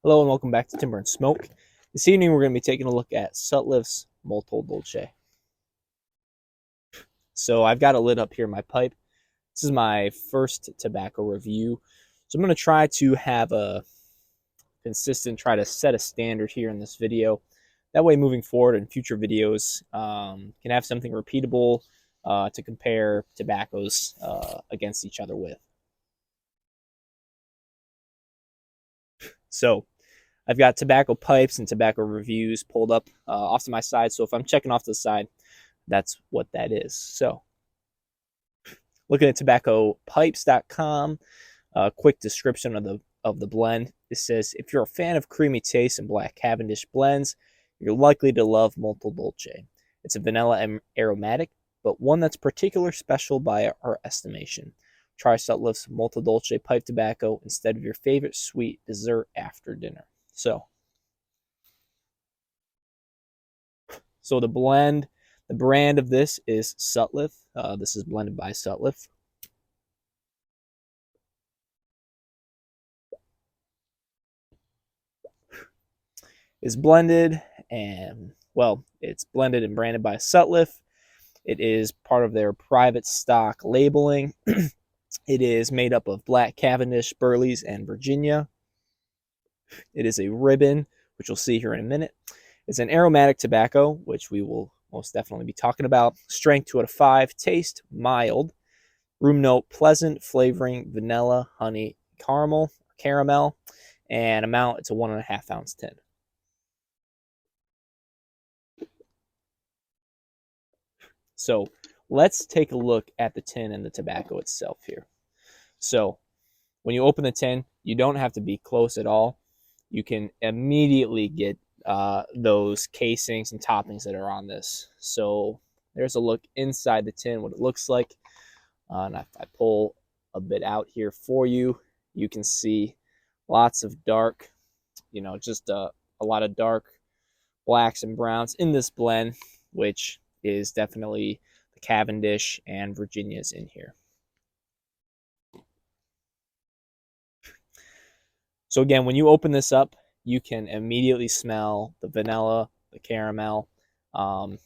Hello and welcome back to Timber and Smoke. This evening we're going to be taking a look at Sutliff's Molto Dolce. So I've got a lid up here in my pipe. This is my first tobacco review. So I'm going to try to have a try to set a standard here in this video. That way moving forward in future videos can have something repeatable to compare tobaccos against each other with. So I've got tobacco pipes and tobacco reviews pulled up off to my side. So if I'm checking off to the side, that's what that is. So looking at tobaccopipes.com, a quick description of the blend. It says, if you're a fan of creamy taste and black Cavendish blends, you're likely to love Molto Dolce. It's a vanilla aromatic, but one that's particularly special by our estimation. Try Sutliff's Molto Dolce pipe tobacco instead of your favorite sweet dessert after dinner. So the brand of this is Sutliff. This is blended by Sutliff. It's blended and, well, it's blended and branded by Sutliff. It is part of their private stock labeling. It is made up of black Cavendish, Burleys, and Virginia. It is a ribbon, which you'll see here in a minute. It's an aromatic tobacco, which we will most definitely be talking about. Strength 2 out of 5. Taste mild. Room note pleasant. Flavoring vanilla, honey, caramel. And amount, it's a 1.5 ounce tin. So let's take a look at the tin and the tobacco itself here. So when you open the tin, you don't have to be close at all. You can immediately get those casings and toppings that are on this. So there's a look inside the tin, what it looks like. And if I pull a bit out here for you, you can see lots of dark, just a lot of dark blacks and browns in this blend, which is definitely the Cavendish and Virginia's in here. So again, when you open this up, you can immediately smell the vanilla, the caramel, the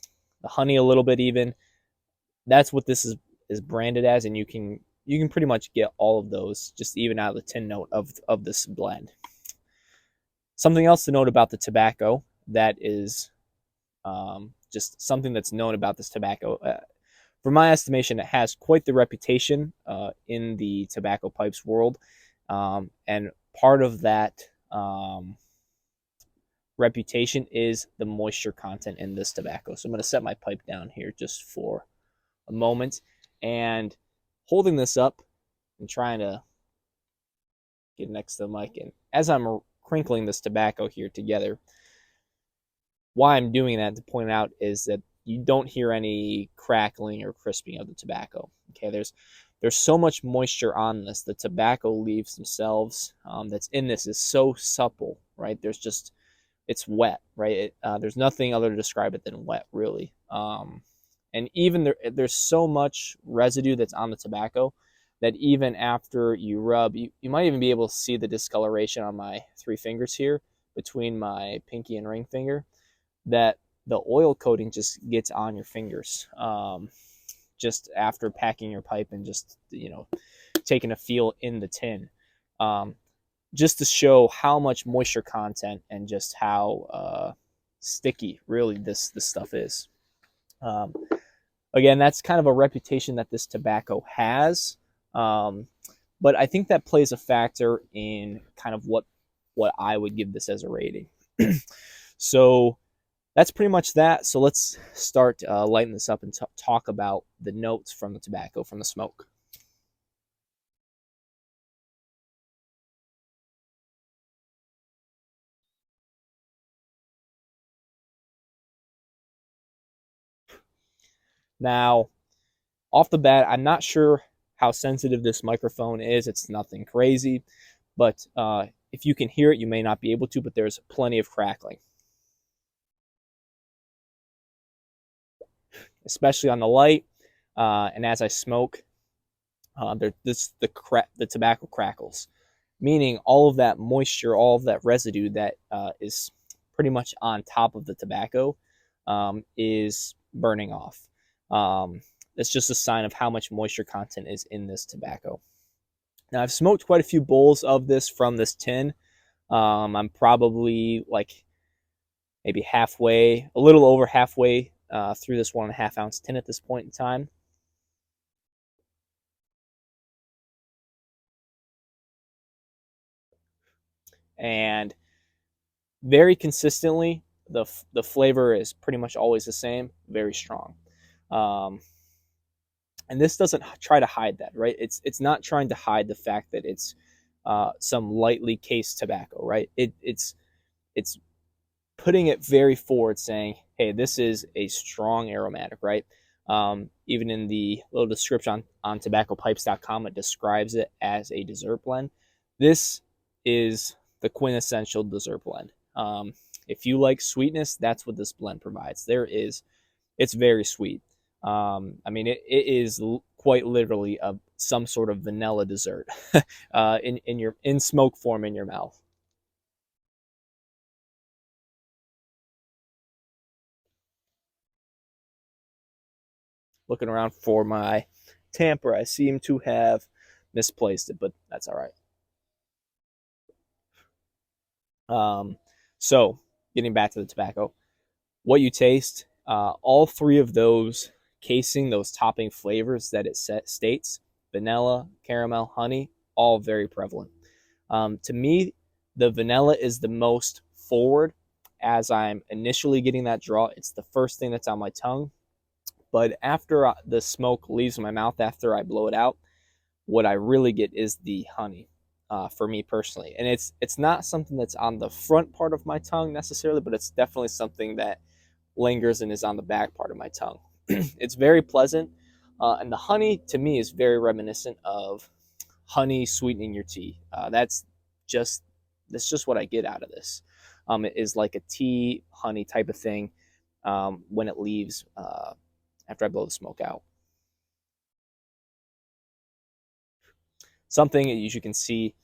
honey a little bit even. That's what this is branded as, and you can pretty much get all of those just even out of the tin note of this blend. Something else to note about the tobacco that is just something that's known about this tobacco. For my estimation, it has quite the reputation in the tobacco pipes world, and part of that reputation is the moisture content in this tobacco. So I'm going to set my pipe down here just for a moment, and holding this up and trying to get next to the mic, and as I'm crinkling this tobacco here together, why I'm doing that to point out is that you don't hear any crackling or crisping of the tobacco. Okay, there's so much moisture on this. The tobacco leaves themselves that's in this is so supple, right? It's wet, right? There's nothing other to describe it than wet, really. And even there's so much residue that's on the tobacco that even after you rub, you might even be able to see the discoloration on my 3 fingers here between my pinky and ring finger, that the oil coating just gets on your fingers just after packing your pipe and just, taking a feel in the tin. Just to show how much moisture content and just how sticky really this stuff is. Again, that's kind of a reputation that this tobacco has, but I think that plays a factor in kind of what I would give this as a rating. So that's pretty much that. So let's start lighting this up and talk about the notes from the tobacco, from the smoke. Now, off the bat, I'm not sure how sensitive this microphone is. It's nothing crazy, but if you can hear it, you may not be able to, but there's plenty of crackling, especially on the light. And as I smoke, the tobacco crackles. meaning all of that moisture, all of that residue that is pretty much on top of the tobacco is burning off. It's just a sign of how much moisture content is in this tobacco. Now, I've smoked quite a few bowls of this from this tin. I'm probably like maybe halfway, a little over halfway through this 1.5 ounce tin at this point in time. And very consistently, the flavor is pretty much always the same, very strong. Um, and this doesn't try to hide that, right? It's not trying to hide the fact that it's some lightly cased tobacco, right? It's putting it very forward, saying, "Hey, this is a strong aromatic," right? Even in the little description on tobaccopipes.com, it describes it as a dessert blend. This is the quintessential dessert blend. If you like sweetness, that's what this blend provides. It's very sweet. I mean, it is quite literally some sort of vanilla dessert in smoke form in your mouth. Looking around for my tamper, I seem to have misplaced it, but that's all right. So, getting back to the tobacco, what you taste, all three of those casing, those topping flavors that it states, vanilla, caramel, honey, all very prevalent. To me, the vanilla is the most forward as I'm initially getting that draw. It's the first thing that's on my tongue. But after the smoke leaves my mouth, after I blow it out, what I really get is the honey. For me personally, and it's not something that's on the front part of my tongue necessarily, but it's definitely something that lingers and is on the back part of my tongue. It's very pleasant, and the honey to me is very reminiscent of honey sweetening your tea. Just that's just what I get out of this. It is like a tea honey type of thing when it leaves after I blow the smoke out. Something, as you can see,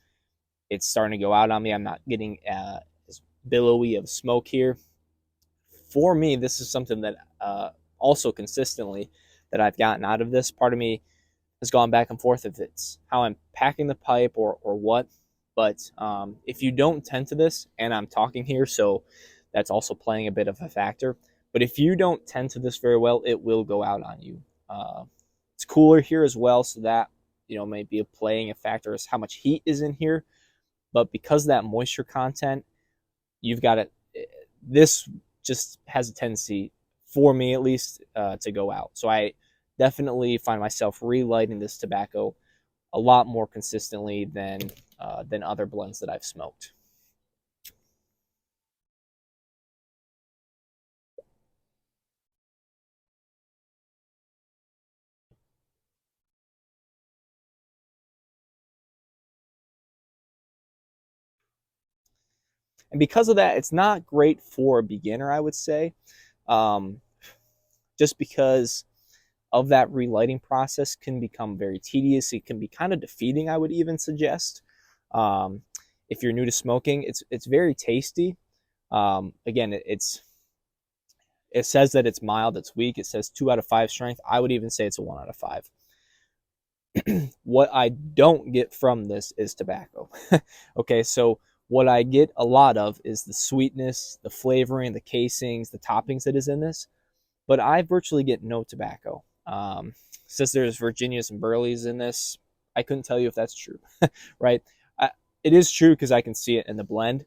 it's starting to go out on me. I'm not getting as billowy of smoke here. For me, this is something that also consistently that I've gotten out of this. Part of me has gone back and forth if it's how I'm packing the pipe or what. But if you don't tend to this, and I'm talking here, so that's also playing a bit of a factor. But if you don't tend to this very well, it will go out on you. It's cooler here as well, so that may be playing a factor as how much heat is in here. But because of that moisture content, you've got it. This just has a tendency, for me at least, to go out. So I definitely find myself relighting this tobacco a lot more consistently than other blends that I've smoked. And because of that, it's not great for a beginner, I would say, um, just because of that relighting process can become very tedious. It can be kind of defeating, I would even suggest. Um, if you're new to smoking, it's very tasty. Again, it says that it's mild, it's weak. It says 2 out of 5 strength. I would even say it's a 1 out of 5. What I don't get from this is tobacco. Okay, so what I get a lot of is the sweetness, the flavoring, the casings, the toppings that is in this, but I virtually get no tobacco. Since there's Virginias and Burleys in this, I couldn't tell you if that's true, right? It is true because I can see it in the blend.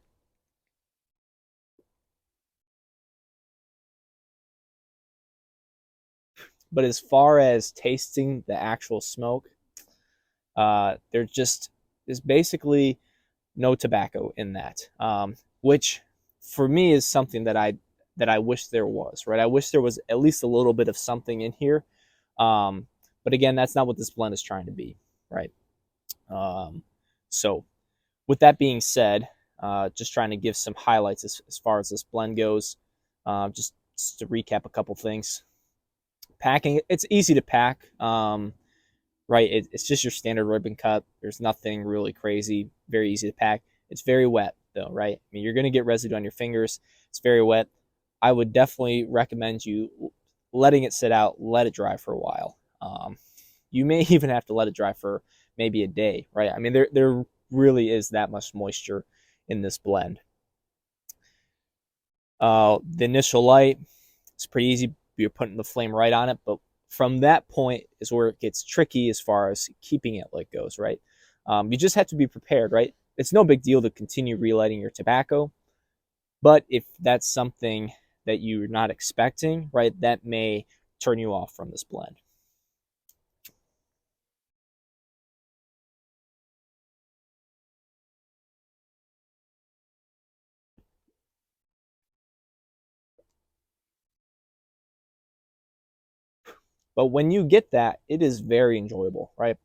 But as far as tasting the actual smoke, there just is basically no tobacco in that, which for me is something that I wish there was. Right, I wish there was at least a little bit of something in here. But again, that's not what this blend is trying to be. Right. So with that being said, just trying to give some highlights as far as this blend goes. Just to recap a couple things. Packing, it's easy to pack. Right, it's just your standard ribbon cut. There's nothing really crazy. very easy to pack. It's very wet though, right? I mean, you're going to get residue on your fingers. It's very wet. I would definitely recommend you letting it sit out, let it dry for a while. You may even have to let it dry for maybe a day, right? I mean, there really is that much moisture in this blend. The initial light, it's pretty easy. You're putting the flame right on it, but from that point is where it gets tricky as far as keeping it lit goes, right? You just have to be prepared, right? It's no big deal to continue relighting your tobacco, but if that's something that you're not expecting, right, that may turn you off from this blend. But when you get that, it is very enjoyable, right?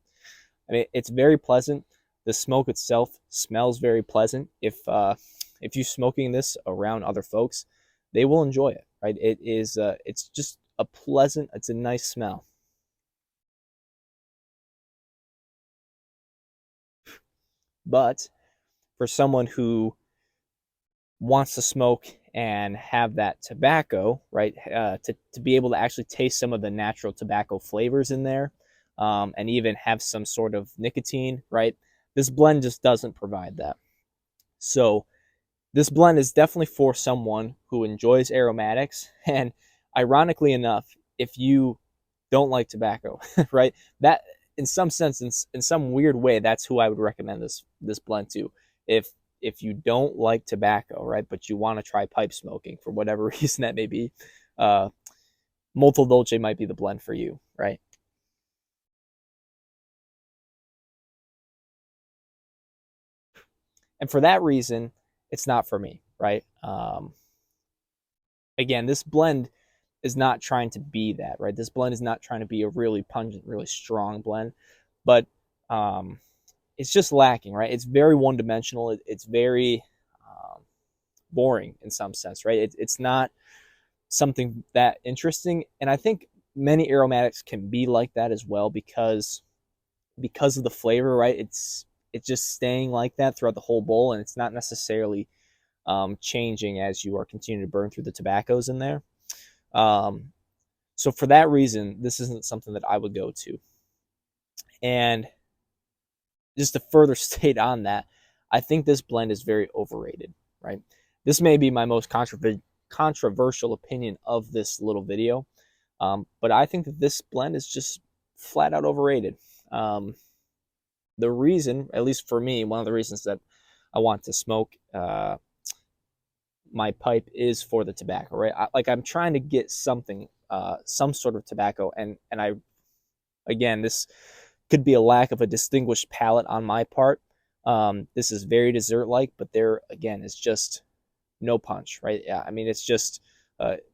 I mean, it's very pleasant. The smoke itself smells very pleasant. If you're smoking this around other folks, they will enjoy it, right? It's just a pleasant, it's a nice smell. But for someone who wants to smoke and have that tobacco, right, to be able to actually taste some of the natural tobacco flavors in there, and even have some sort of nicotine, right, this blend just doesn't provide that. So this blend is definitely for someone who enjoys aromatics. And ironically enough, if you don't like tobacco, right, that in some sense, in some weird way, that's who I would recommend this blend to. If you don't like tobacco, right, but you want to try pipe smoking for whatever reason that may be, uh, Molto Dolce might be the blend for you, right? And for that reason, it's not for me, right? Again, this blend is not trying to be that, right? This blend is not trying to be a really pungent, really strong blend, but it's just lacking, right? It's very one dimensional. It's very boring in some sense, right? It's not something that interesting, and I think many aromatics can be like that as well because of the flavor, right? It's just staying like that throughout the whole bowl, and it's not necessarily changing as you are continuing to burn through the tobaccos in there. Um, so for that reason, this isn't something that I would go to. And just to further state on that, I think this blend is very overrated, right? This may be my most controversial opinion of this little video, but I think that this blend is just flat out overrated. The reason, at least for me, one of the reasons that I want to smoke my pipe is for the tobacco, right? I'm trying to get something, some sort of tobacco, and I, again, this could be a lack of a distinguished palate on my part. This is very dessert-like, but there again is just no punch, right? Yeah, I mean it's just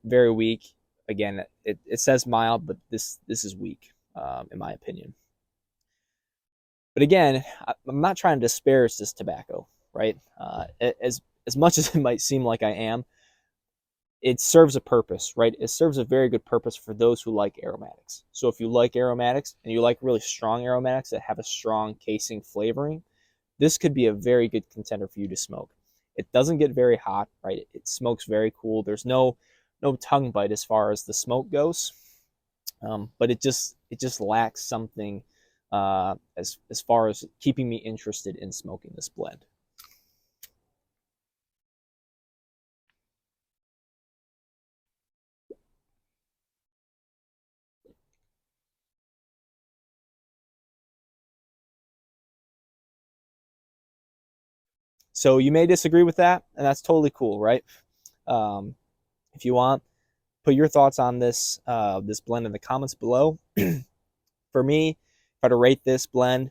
very weak. Again, it says mild, but this is weak, in my opinion. But again, I'm not trying to disparage this tobacco, right? As much as it might seem like I am, it serves a purpose, right? It serves a very good purpose for those who like aromatics. So if you like aromatics and you like really strong aromatics that have a strong casing flavoring, this could be a very good contender for you to smoke. It doesn't get very hot, right? It smokes very cool. There's no tongue bite as far as the smoke goes, but it just lacks something as far as keeping me interested in smoking this blend. So you may disagree with that, and that's totally cool, right? Um, if you want, put your thoughts on this blend in the comments below. For me, if I had to rate this blend,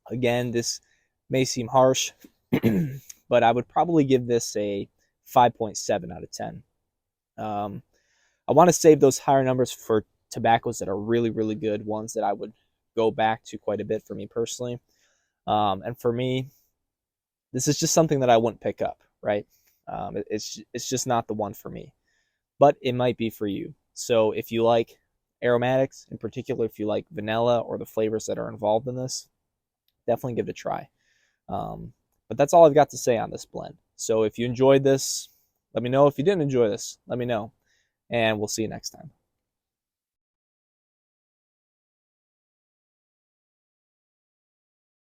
again, this may seem harsh, but I would probably give this a 5.7 out of 10. I want to save those higher numbers for tobaccos that are really, really good, ones that I would go back to quite a bit for me personally. And for me, this is just something that I wouldn't pick up, right? It's just not the one for me, but it might be for you. So if you like aromatics, in particular, if you like vanilla or the flavors that are involved in this, definitely give it a try. But that's all I've got to say on this blend. So if you enjoyed this, let me know. If you didn't enjoy this, let me know. And we'll see you next time.